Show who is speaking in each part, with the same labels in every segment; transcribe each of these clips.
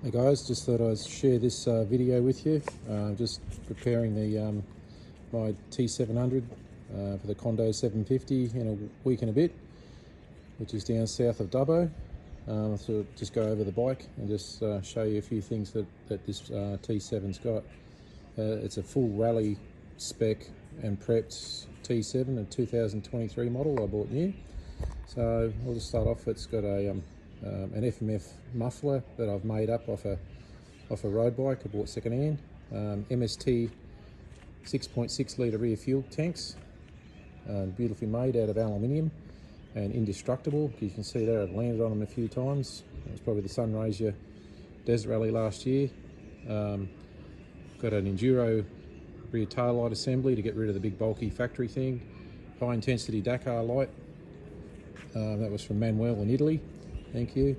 Speaker 1: Hey guys, just thought I'd share this video with you. Just preparing the my T700 for the Condo 750 in a week and a bit, which is down south of Dubbo. So just go over the bike and just show you a few things that this T7's got. It's a full rally spec and prepped T7, a 2023 model I bought new. So I'll just start off. It's got an FMF muffler that I've made up off a road bike I bought second hand. MST 6.6 litre rear fuel tanks, beautifully made out of aluminium and indestructible. You can see there I've landed on them a few times. It was probably the Sunraysier Desert Rally last year. Got an enduro rear tail light assembly to get rid of the big bulky factory thing. High intensity Dakar light. That was from Manuel in Italy. Thank you.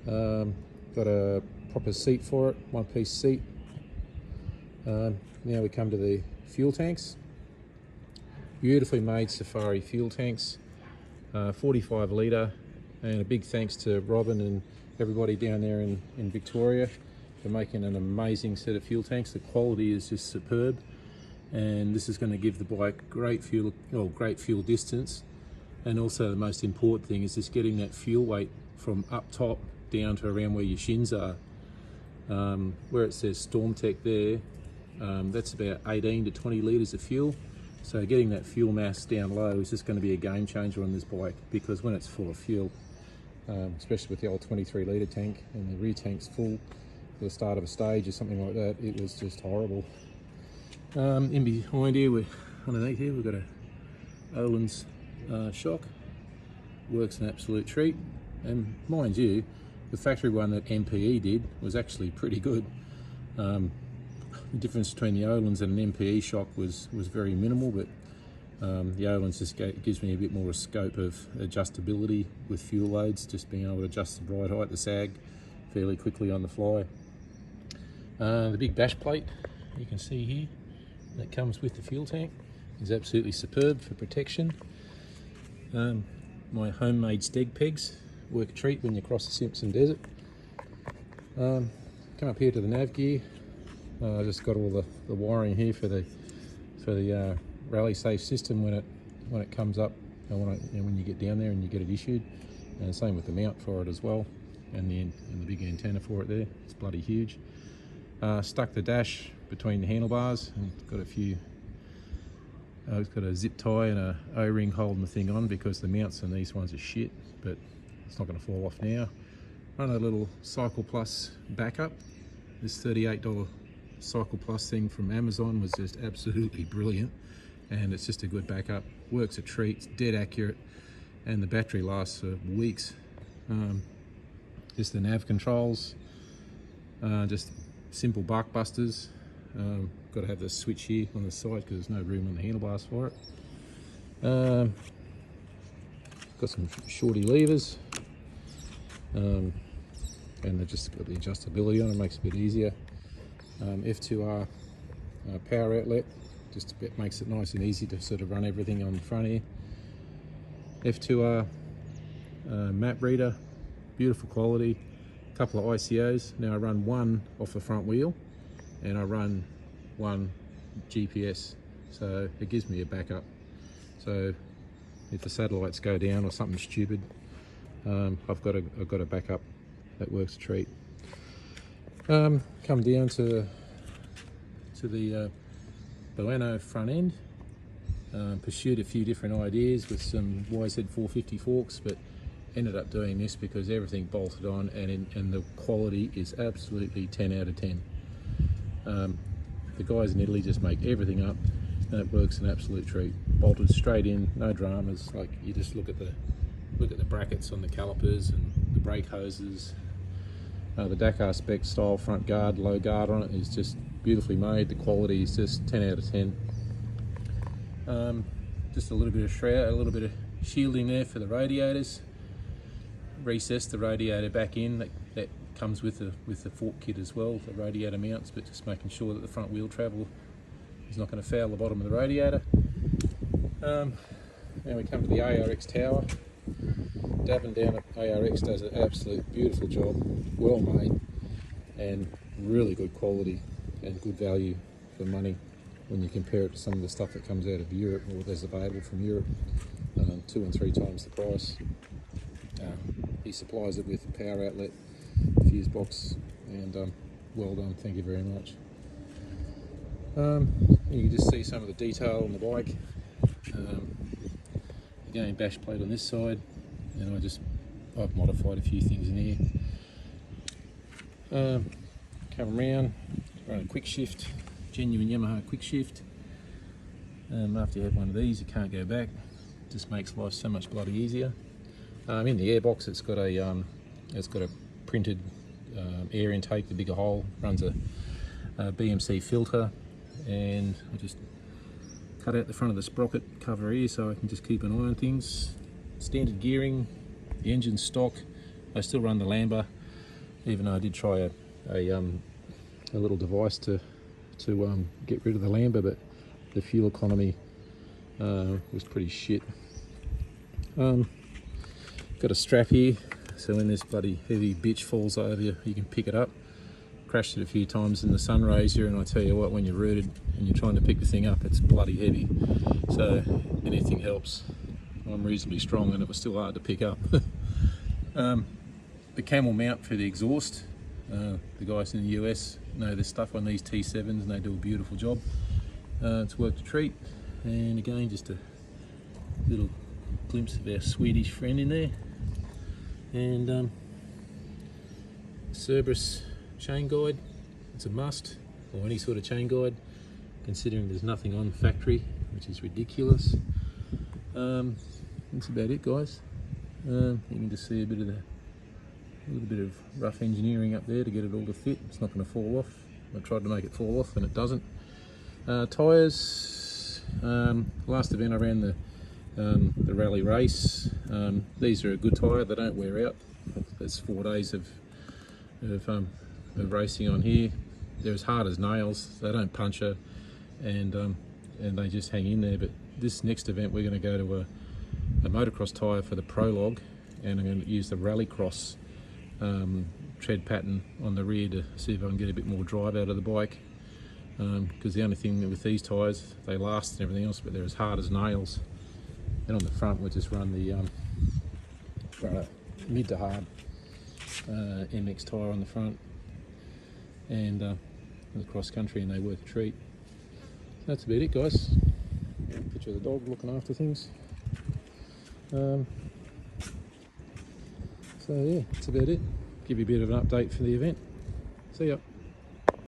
Speaker 1: Got a proper seat for it, one piece seat. Now we come to the fuel tanks. Beautifully made Safari fuel tanks, 45 litre, and a big thanks to Robin and everybody down there in Victoria for making an amazing set of fuel tanks. The quality is just superb, and this is going to give the bike great fuel distance. And also the most important thing is just getting that fuel weight from up top down to around where your shins are. Where it says StormTech there, that's about 18 to 20 litres of fuel. So getting that fuel mass down low is just going to be a game changer on this bike, because when it's full of fuel, especially with the old 23 litre tank and the rear tank's full at the start of a stage or something like that, it was just horrible. In behind here, underneath here, we've got a Ohlins shock. Works an absolute treat, and mind you, the factory one that MPE did was actually pretty good. The difference between the Ohlins and an MPE shock was very minimal, but the Ohlins just gives me a bit more scope of adjustability with fuel loads, just being able to adjust the ride height, the sag, fairly quickly on the fly. The big bash plate you can see here that comes with the fuel tank is absolutely superb for protection. My homemade steg pegs work a treat when you cross the Simpson Desert. Come up here to the nav gear. I just got all the wiring here for the rally safe system when it comes up and when you get down there and you get it issued. And same with the mount for it as well, and the big antenna for it there. It's bloody huge. Stuck the dash between the handlebars and got a few. It's got a zip tie and a O-ring holding the thing on, because the mounts on these ones are shit, but it's not going to fall off now. Run a little Cycle Plus backup. This $38 Cycle Plus thing from Amazon was just absolutely brilliant, and it's just a good backup. Works a treat, it's dead accurate, and the battery lasts for weeks. Just the nav controls, just simple bark busters. Got to have the switch here on the side because there's no room on the handlebars for it. Got some shorty levers, and they've just got the adjustability on it, makes it a bit easier. F2R power outlet, just makes it nice and easy to sort of run everything on the front here. F2R map reader, beautiful quality. A couple of ICOs. Now I run one off the front wheel, and I run one GPS, so it gives me a backup. So if the satellites go down or something stupid, I've got a backup that works a treat. Come down to the Boano front end. Pursued a few different ideas with some YZ450 forks, but ended up doing this because everything bolted on, and the quality is absolutely 10 out of 10. The guys in Italy just make everything up, and it works an absolute treat. Bolted straight in, no dramas. Like, you just look at the brackets on the calipers and the brake hoses. The Dakar spec style front guard, low guard on it is just beautifully made. The quality is just 10 out of 10. Just a little bit of shroud, a little bit of shielding there for the radiators. Recessed the radiator back in. That comes with the fork kit as well, the radiator mounts, but just making sure that the front wheel travel is not going to foul the bottom of the radiator. Now we come to the ARX tower. Davin down at ARX does an absolute beautiful job, well made. and really good quality and good value for money when you compare it to some of the stuff that comes out of Europe or that's available from Europe, 2 and 3 times the price. He supplies it with a power outlet, fuse box, and well done, thank you very much. You can just see some of the detail on the bike. Again, bash plate on this side, and I've modified a few things in here. Come around, run a quick shift, genuine Yamaha quick shift. After you have one of these, you can't go back. Just makes life so much bloody easier. In the airbox, it's got a printed air intake, the bigger hole, runs a BMC filter, and I just cut out the front of the sprocket cover here so I can just keep an eye on things. Standard gearing, the engine's stock. I still run the Lamba, even though I did try a little device to get rid of the Lamba, but the fuel economy was pretty shit. Got a strap here, so when this bloody heavy bitch falls over you, you can pick it up. Crashed it a few times in the Sunraysier, and I tell you what, when you're rooted and you're trying to pick the thing up, it's bloody heavy. So anything helps. I'm reasonably strong, and it was still hard to pick up. The camel mount for the exhaust. The guys in the US know this stuff on these T7s, and they do a beautiful job. It's worked a treat, and again, just a little glimpse of our Swedish friend in there. And Cerberus chain guide, it's a must, or any sort of chain guide, considering there's nothing on factory, which is ridiculous. That's about it, guys. You can just see a little bit of rough engineering up there to get it all to fit. It's not going to fall off. I tried to make it fall off and it doesn't. Tyres, last event I ran the rally race. These are a good tyre, they don't wear out. There's 4 days of racing on here. They're as hard as nails, they don't puncture, and they just hang in there. But this next event we're going to go to a motocross tyre for the prologue, and I'm going to use the rallycross tread pattern on the rear to see if I can get a bit more drive out of the bike, because the only thing with these tyres, they last and everything else, but they're as hard as nails. And on the front we'll just run a mid to hard MX tyre on the front, and the cross country, and they work a treat. That's about it, guys. Picture of the dog looking after things. So yeah, that's about it. Give you a bit of an update for the event. See ya.